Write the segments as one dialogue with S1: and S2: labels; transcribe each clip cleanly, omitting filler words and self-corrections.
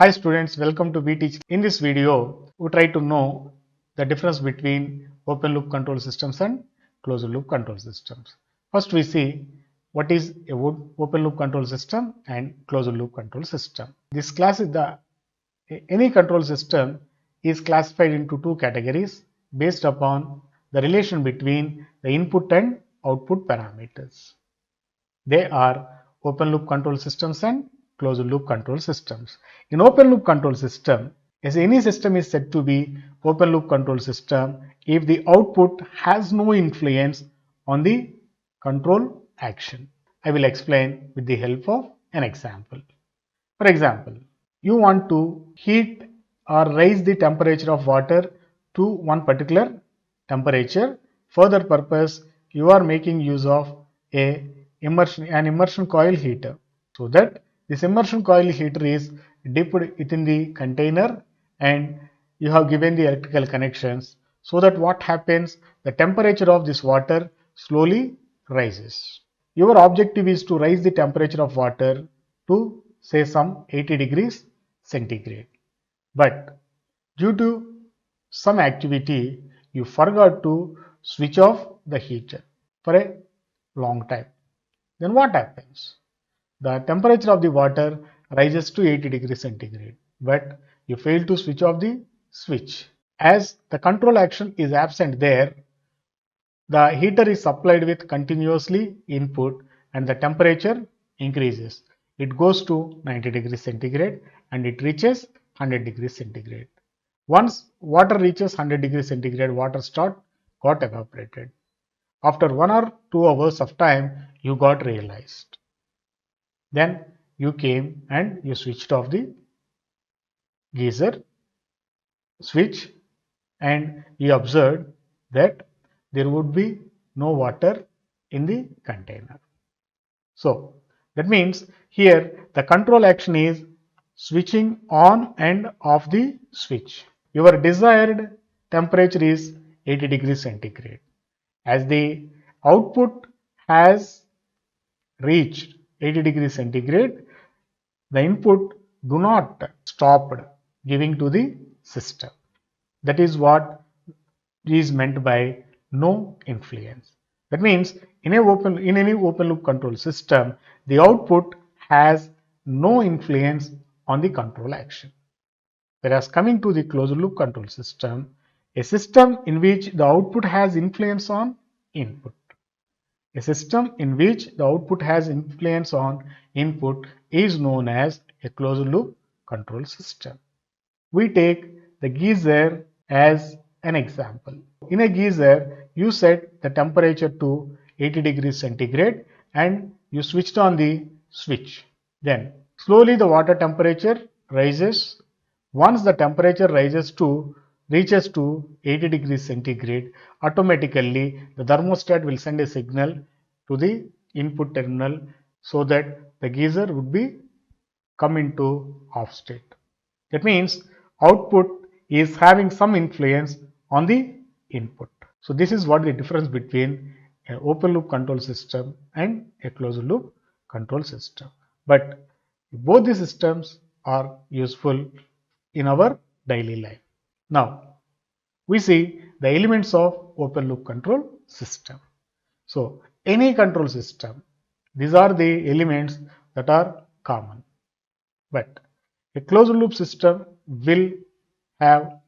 S1: Hi students, welcome to BTeach. In this video, we try to know the difference between open loop control systems and closed loop control systems. First we see what is a open loop control system and closed loop control system. This class is any control system is classified into two categories based upon the relation between the input and output parameters. They are open loop control systems and closed loop control systems. In open loop control system, as any system is said to be open loop control system if the output has no influence on the control action. I will explain with the help of an example. For example, you want to heat or raise the temperature of water to one particular temperature. For that purpose, you are making use of an immersion coil heater. So that this immersion coil heater is dipped within the container and you have given the electrical connections, so that what happens, the temperature of this water slowly rises. Your objective is to raise the temperature of water to say some 80 degrees centigrade. But due to some activity, you forgot to switch off the heater for a long time. Then what happens? The temperature of the water rises to 80 degrees centigrade, but you fail to switch off the switch. As the control action is absent there, the heater is supplied with continuously input and the temperature increases. It goes to 90 degrees centigrade and it reaches 100 degrees centigrade. Once water reaches 100 degrees centigrade, water got evaporated. After 1 or 2 hours of time, you got realized. Then you came and you switched off the geyser switch and you observed that there would be no water in the container. So that means here the control action is switching on and off the switch. Your desired temperature is 80 degrees centigrade. As the output has reached 80 degrees centigrade, the input do not stop giving to the system. That is what is meant by no influence. That means in any open loop control system, the output has no influence on the control action. Whereas coming to the closed loop control system, a system in which the output has influence on input. A system in which the output has influence on input is known as a closed loop control system. We take the geyser as an example. In a geyser, you set the temperature to 80 degrees centigrade and you switched on the switch. Then slowly the water temperature rises. Once the temperature reaches to 80 degrees centigrade, automatically the thermostat will send a signal to the input terminal so that the geyser would be come into off state. That means output is having some influence on the input. So this is what the difference between an open loop control system and a closed loop control system. But both the systems are useful in our daily life. Now we see the elements of open loop control system. So any control system, these are the elements that are common. But a closed loop system will have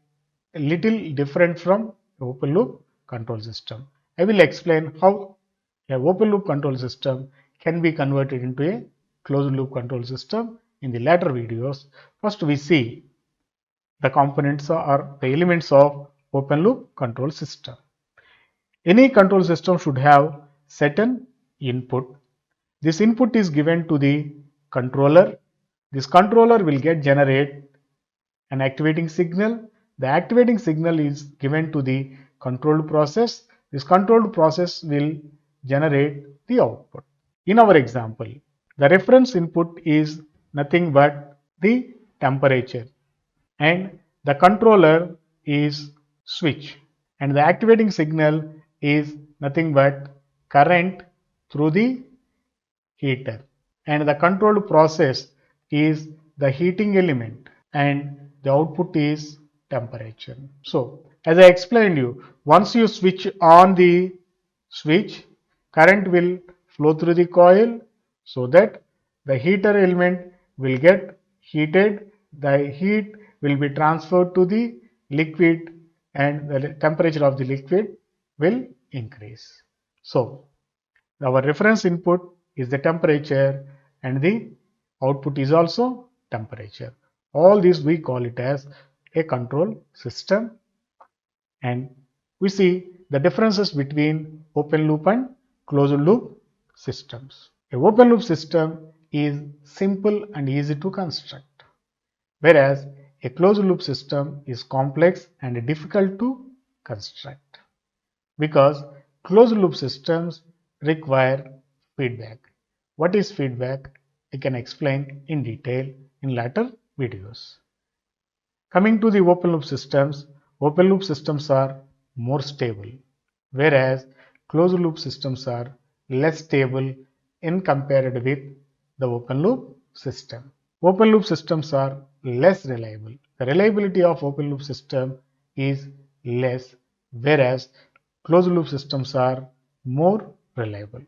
S1: a little different from open loop control system. I will explain how a open loop control system can be converted into a closed loop control system in the later videos. First we see the components or the elements of open loop control system. Any control system should have certain input. This input is given to the controller. This controller will generate an activating signal. The activating signal is given to the controlled process. This controlled process will generate the output. In our example, the reference input is nothing but the temperature and the controller is switch and the activating signal is nothing but current through the heater and the controlled process is the heating element and the output is temperature. So as I explained you, once you switch on the switch, current will flow through the coil so that the heater element will get heated, the heat will be transferred to the liquid and the temperature of the liquid will increase. So our reference input is the temperature and the output is also temperature. All these we call it as a control system, and we see the differences between open loop and closed loop systems. A open loop system is simple and easy to construct, whereas a closed loop system is complex and difficult to construct because closed loop systems require feedback. What is feedback? I can explain in detail in later videos. Coming to the open loop systems are more stable, whereas closed loop systems are less stable in compared with the open loop system. Open loop systems are less reliable. The reliability of open loop system is less, whereas closed loop systems are more reliable.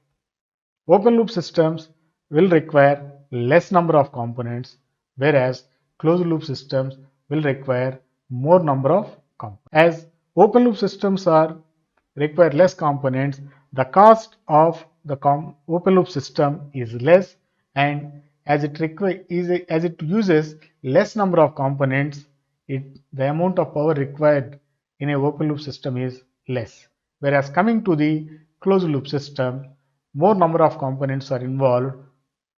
S1: Open loop systems will require less number of components, whereas closed loop systems will require more number of components. As open loop systems are require less components, the cost of the open loop system is less, and as it uses less number of components, the amount of power required in a open loop system is less. Whereas coming to the closed loop system, more number of components are involved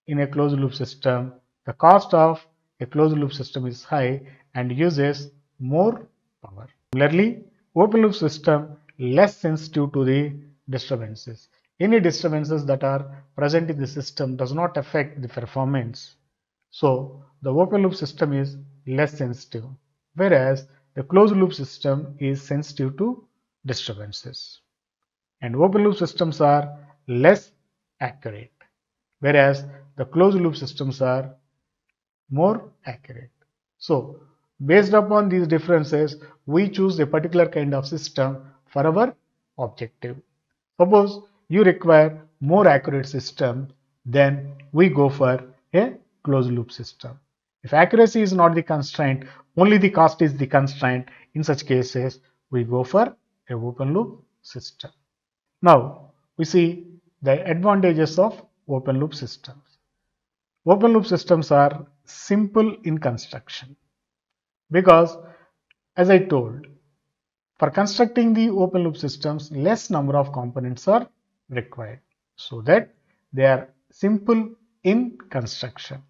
S1: in a closed loop system. The cost of a closed loop system is high and uses more power. Similarly, open loop system less sensitive to the disturbances. Any disturbances that are present in the system does not affect the performance. So the open loop system is less sensitive, whereas the closed loop system is sensitive to disturbances. And open loop systems are less accurate, whereas the closed loop systems are more accurate. So based upon these differences, we choose a particular kind of system for our objective. Suppose you require more accurate system, then we go for a closed loop system. If accuracy is not the constraint, only the cost is the constraint, in such cases we go for a open loop system. Now we see the advantages of open loop systems. Open loop systems are simple in construction because, as I told, for constructing the open loop systems, less number of components are required so that they are simple in construction.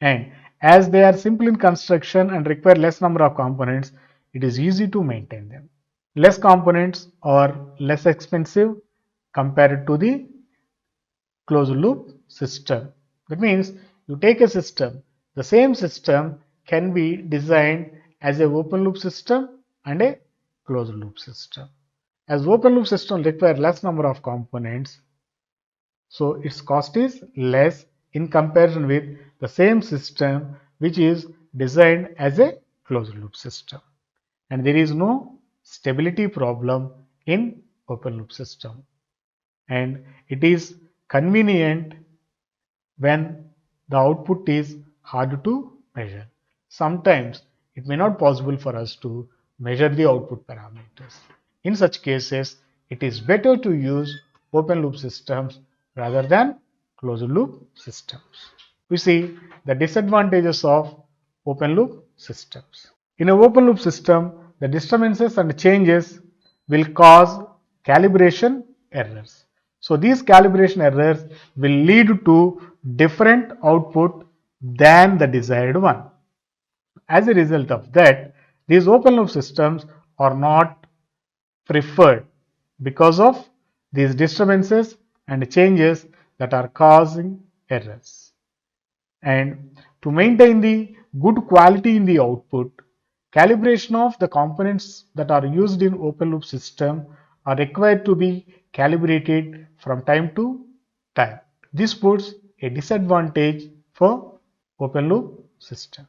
S1: And as they are simple in construction and require less number of components, it is easy to maintain them. Less components are less expensive compared to the closed loop system. That means you take a system, the same system can be designed as an open loop system and a closed loop system. As open loop system require less number of components, so its cost is less in comparison with the same system which is designed as a closed loop system. And there is no stability problem in open loop system. And it is convenient when the output is hard to measure. Sometimes it may not possible for us to measure the output parameters. In such cases, it is better to use open loop systems rather than closed loop systems. We see the disadvantages of open loop systems. In an open loop system, the disturbances and changes will cause calibration errors. So these calibration errors will lead to different output than the desired one. As a result of that, these open loop systems are not preferred because of these disturbances and changes that are causing errors. And to maintain the good quality in the output, calibration of the components that are used in open loop system are required to be calibrated from time to time. This puts a disadvantage for open loop systems.